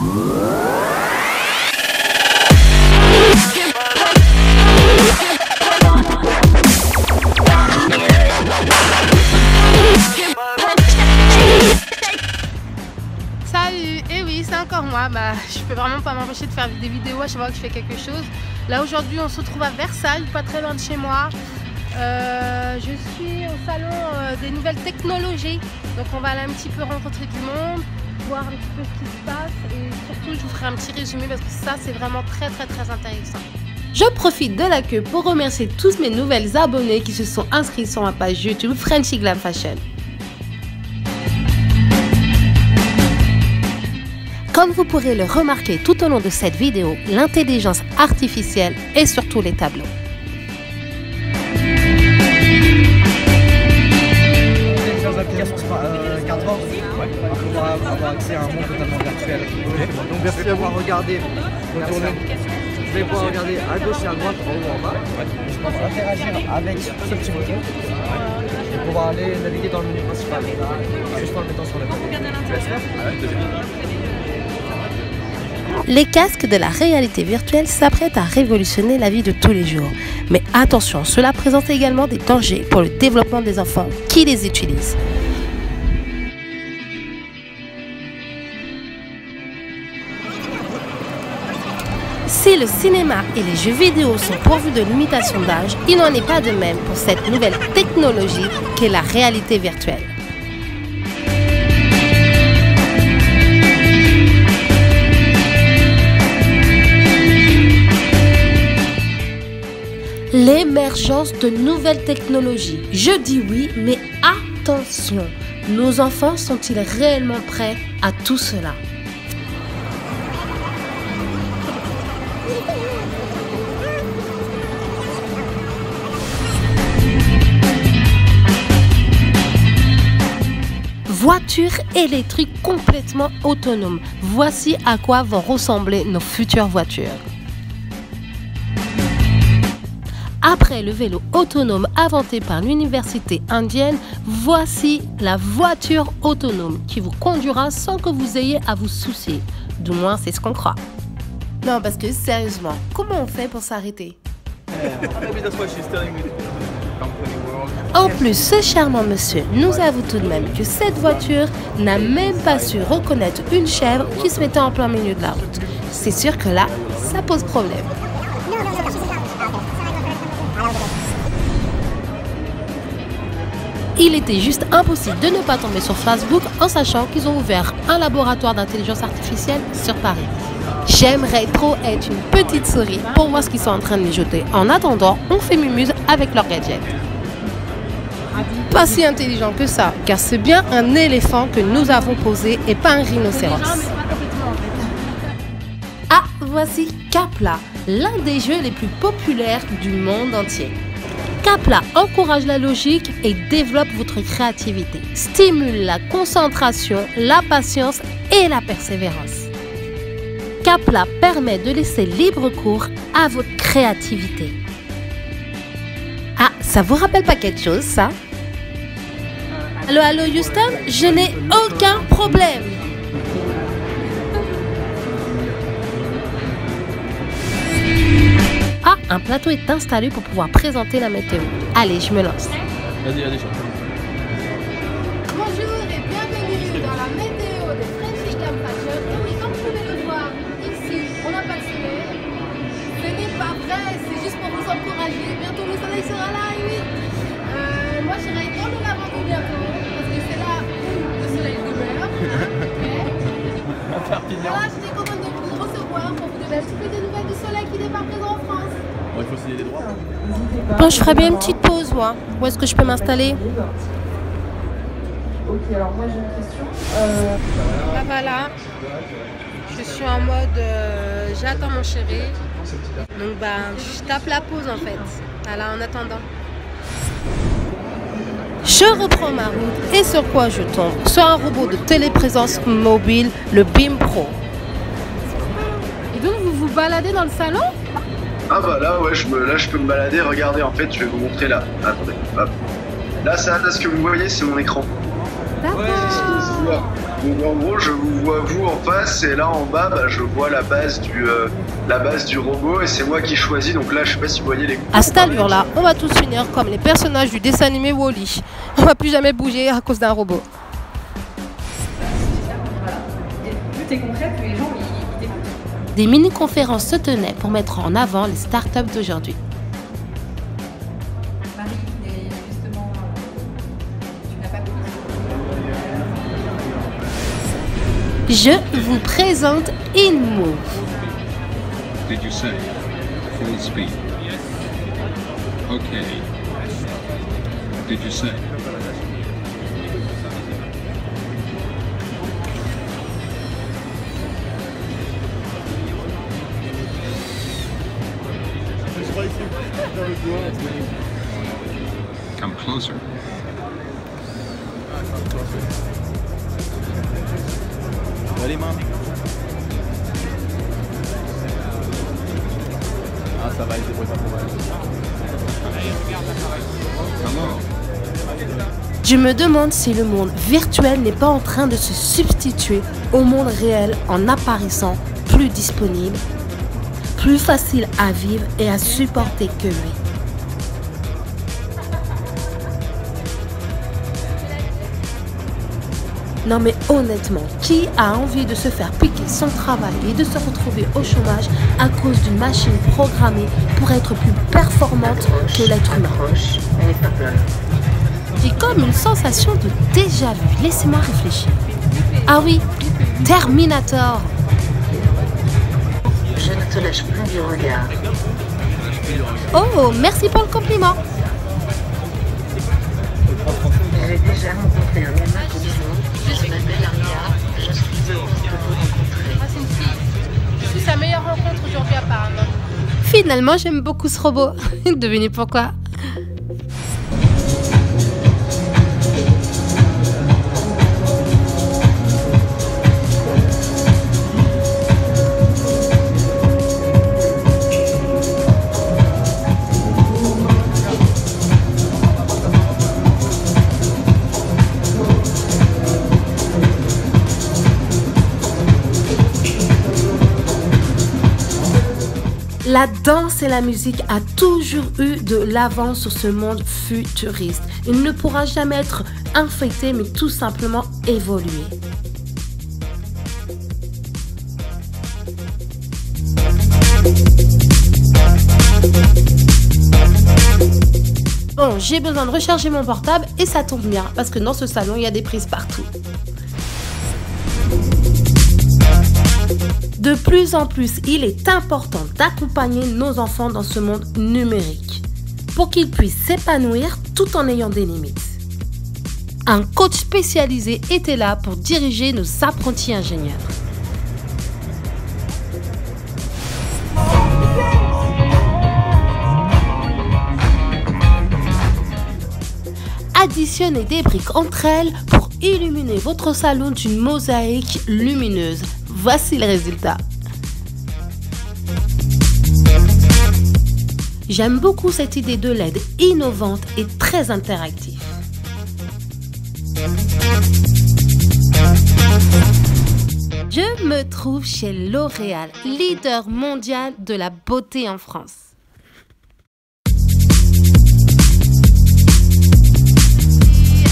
Salut, et oui, c'est encore moi. Je peux vraiment pas m'empêcher de faire des vidéos à chaque fois que je fais quelque chose. Là aujourd'hui on se retrouve à Versailles, pas très loin de chez moi. Je suis au salon des nouvelles technologies. Donc on va aller un petit peu rencontrer du monde, voir un petit peu ce qui se passe et surtout je vous ferai un petit résumé parce que ça c'est vraiment très intéressant. Je profite de la queue pour remercier tous mes nouvelles abonnés qui se sont inscrits sur ma page YouTube Frenchy Glam Fashion. Comme vous pourrez le remarquer tout au long de cette vidéo, l'intelligence artificielle est sur tous les tableaux. Plusieurs applications Cardboard, on va avoir accès à un monde totalement virtuel. Okay. Donc je vais pouvoir regarder, je vais pouvoir regarder à gauche et à droite, en haut, en bas. Je peux interagir avec ce petit bouton et pouvoir aller naviguer dans le menu principal, juste en le mettant sur le côté. Tu laisses faire? Les casques de la réalité virtuelle s'apprêtent à révolutionner la vie de tous les jours. Mais attention, cela présente également des dangers pour le développement des enfants qui les utilisent. Si le cinéma et les jeux vidéo sont pourvus de limitations d'âge, il n'en est pas de même pour cette nouvelle technologie qu'est la réalité virtuelle. L'émergence de nouvelles technologies. Je dis oui, mais attention, nos enfants sont-ils réellement prêts à tout cela? Voitures électriques complètement autonomes. Voici à quoi vont ressembler nos futures voitures. Après le vélo autonome inventé par l'université indienne, voici la voiture autonome qui vous conduira sans que vous ayez à vous soucier. Du moins, c'est ce qu'on croit. Non, parce que sérieusement, comment on fait pour s'arrêter? En plus, ce charmant monsieur nous avoue tout de même que cette voiture n'a même pas su reconnaître une chèvre qui se mettait en plein milieu de la route. C'est sûr que là, ça pose problème. Il était juste impossible de ne pas tomber sur Facebook en sachant qu'ils ont ouvert un laboratoire d'intelligence artificielle sur Paris. J'aimerais trop être une petite souris pour voir ce qu'ils sont en train de mijoter. En attendant, on fait mumuse avec leurs gadgets. Pas si intelligent que ça, car c'est bien un éléphant que nous avons posé et pas un rhinocéros. Ah, voici Capla, l'un des jeux les plus populaires du monde entier. Capla encourage la logique et développe votre créativité, stimule la concentration, la patience et la persévérance. Capla permet de laisser libre cours à votre créativité. Ah, ça vous rappelle pas quelque chose, ça? Allô Houston, je n'ai aucun problème. Ah, un plateau est installé pour pouvoir présenter la météo. Allez, je me lance. Vas-y. Bonjour et bienvenue dans la météo de Frenchy Glam Fashion. Et oui, comme vous pouvez le voir, ici, on n'a pas de soleil. Ce n'est pas vrai, c'est juste pour vous encourager. Bientôt le soleil sera là, et oui. Moi, j'irai dans le lavabo bientôt, parce que c'est là où le soleil demeure. Voilà, j'étais contente de vous recevoir pour vous donner un petit peu des nouvelles du soleil qui n'est pas présent en France. Bon, il faut signer des droits. Bon, je ferais bien une petite pause, moi. Où est-ce que je peux m'installer? Ok, alors moi j'ai une question. Voilà, je suis en mode j'attends mon chéri. Donc je tape la pause en fait. Voilà, en attendant. Je reprends ma route et sur quoi je tombe? Sur un robot de téléprésence mobile, le BIM Pro. Et donc vous vous baladez dans le salon? Ah bah là ouais, je peux me balader. Regardez, en fait je vais vous montrer là. Attendez, hop. Là ce que vous voyez c'est mon écran. D'accord. Ouais, Donc en gros, je vous vois vous en face et là en bas, bah, je vois la base du robot et c'est moi qui choisis. Donc là, je sais pas si vous voyez les. À cette allure-là, on va tous finir comme les personnages du dessin animé Wall-E. On va plus jamais bouger à cause d'un robot. Plus t'es concret, plus les gens ils t'écoutent. Des mini-conférences se tenaient pour mettre en avant les startups d'aujourd'hui. Marie, justement, tu n'as pas compris. Je vous présente InMove. Did you say full speed? Okay. Did you say? Come closer. Allez, main. Ah, ça va, il débrouille pas trop mal. Hello. Je me demande si le monde virtuel n'est pas en train de se substituer au monde réel en apparaissant plus disponible, plus facile à vivre et à supporter que lui. Non mais honnêtement, qui a envie de se faire piquer son travail et de se retrouver au chômage à cause d'une machine programmée pour être plus performante que l'être humain? J'ai comme une sensation de déjà vu. Laissez-moi réfléchir. Ah oui, Terminator. Je ne te lâche plus du regard. Oh, merci pour le compliment. J'ai déjà rencontré un humain qui disait je m'appelle Aria, je suis heureuse de vous rencontrer. Ah, c'est une fille. Je suis sa meilleure rencontre aujourd'hui apparemment. Finalement, j'aime beaucoup ce robot. Devinez pourquoi? La danse et la musique a toujours eu de l'avance sur ce monde futuriste. Il ne pourra jamais être infecté, mais tout simplement évoluer. Bon, j'ai besoin de recharger mon portable et ça tombe bien parce que dans ce salon, il y a des prises partout. De plus en plus, il est important d'accompagner nos enfants dans ce monde numérique pour qu'ils puissent s'épanouir tout en ayant des limites. Un coach spécialisé était là pour diriger nos apprentis ingénieurs. Additionnez des briques entre elles pour illuminer votre salon d'une mosaïque lumineuse. Voici le résultat. J'aime beaucoup cette idée de LED innovante et très interactive. Je me trouve chez L'Oréal, leader mondial de la beauté en France.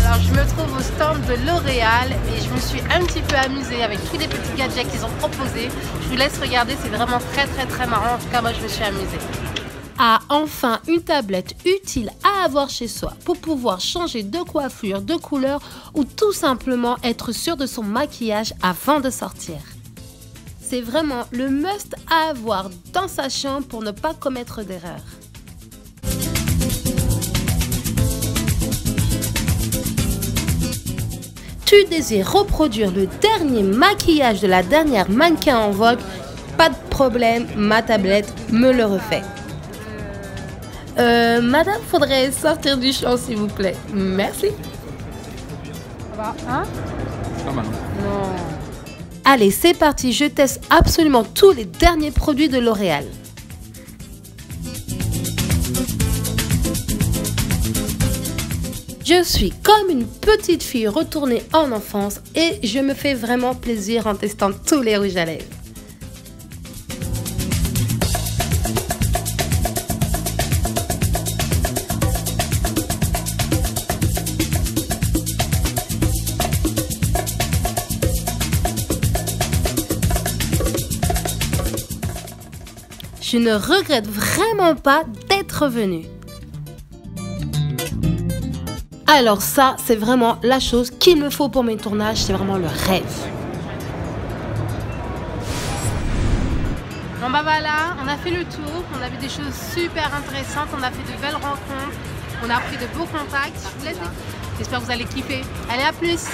Alors je me trouve au stand de L'Oréal et je me suis un petit peu amusée avec tous les petits gadgets qu'ils ont proposés. Je vous laisse regarder, c'est vraiment très marrant. En tout cas, moi je me suis amusée. Ah, enfin une tablette utile à avoir chez soi pour pouvoir changer de coiffure, de couleur ou tout simplement être sûr de son maquillage avant de sortir. C'est vraiment le must à avoir dans sa chambre pour ne pas commettre d'erreurs. Tu désires reproduire le dernier maquillage de la dernière mannequin en vogue? Pas de problème, ma tablette me le refait. Madame, faudrait sortir du champ s'il vous plaît. Merci. Ça va, hein? C'est pas mal. Non. Allez, c'est parti, je teste absolument tous les derniers produits de L'Oréal. Je suis comme une petite fille retournée en enfance et je me fais vraiment plaisir en testant tous les rouges à lèvres. Je ne regrette vraiment pas d'être venue. Alors ça, c'est vraiment la chose qu'il me faut pour mes tournages, c'est vraiment le rêve. Bon bah voilà, on a fait le tour, on a vu des choses super intéressantes, on a fait de belles rencontres, on a pris de beaux contacts. J'espère que vous allez kiffer. Allez, à plus!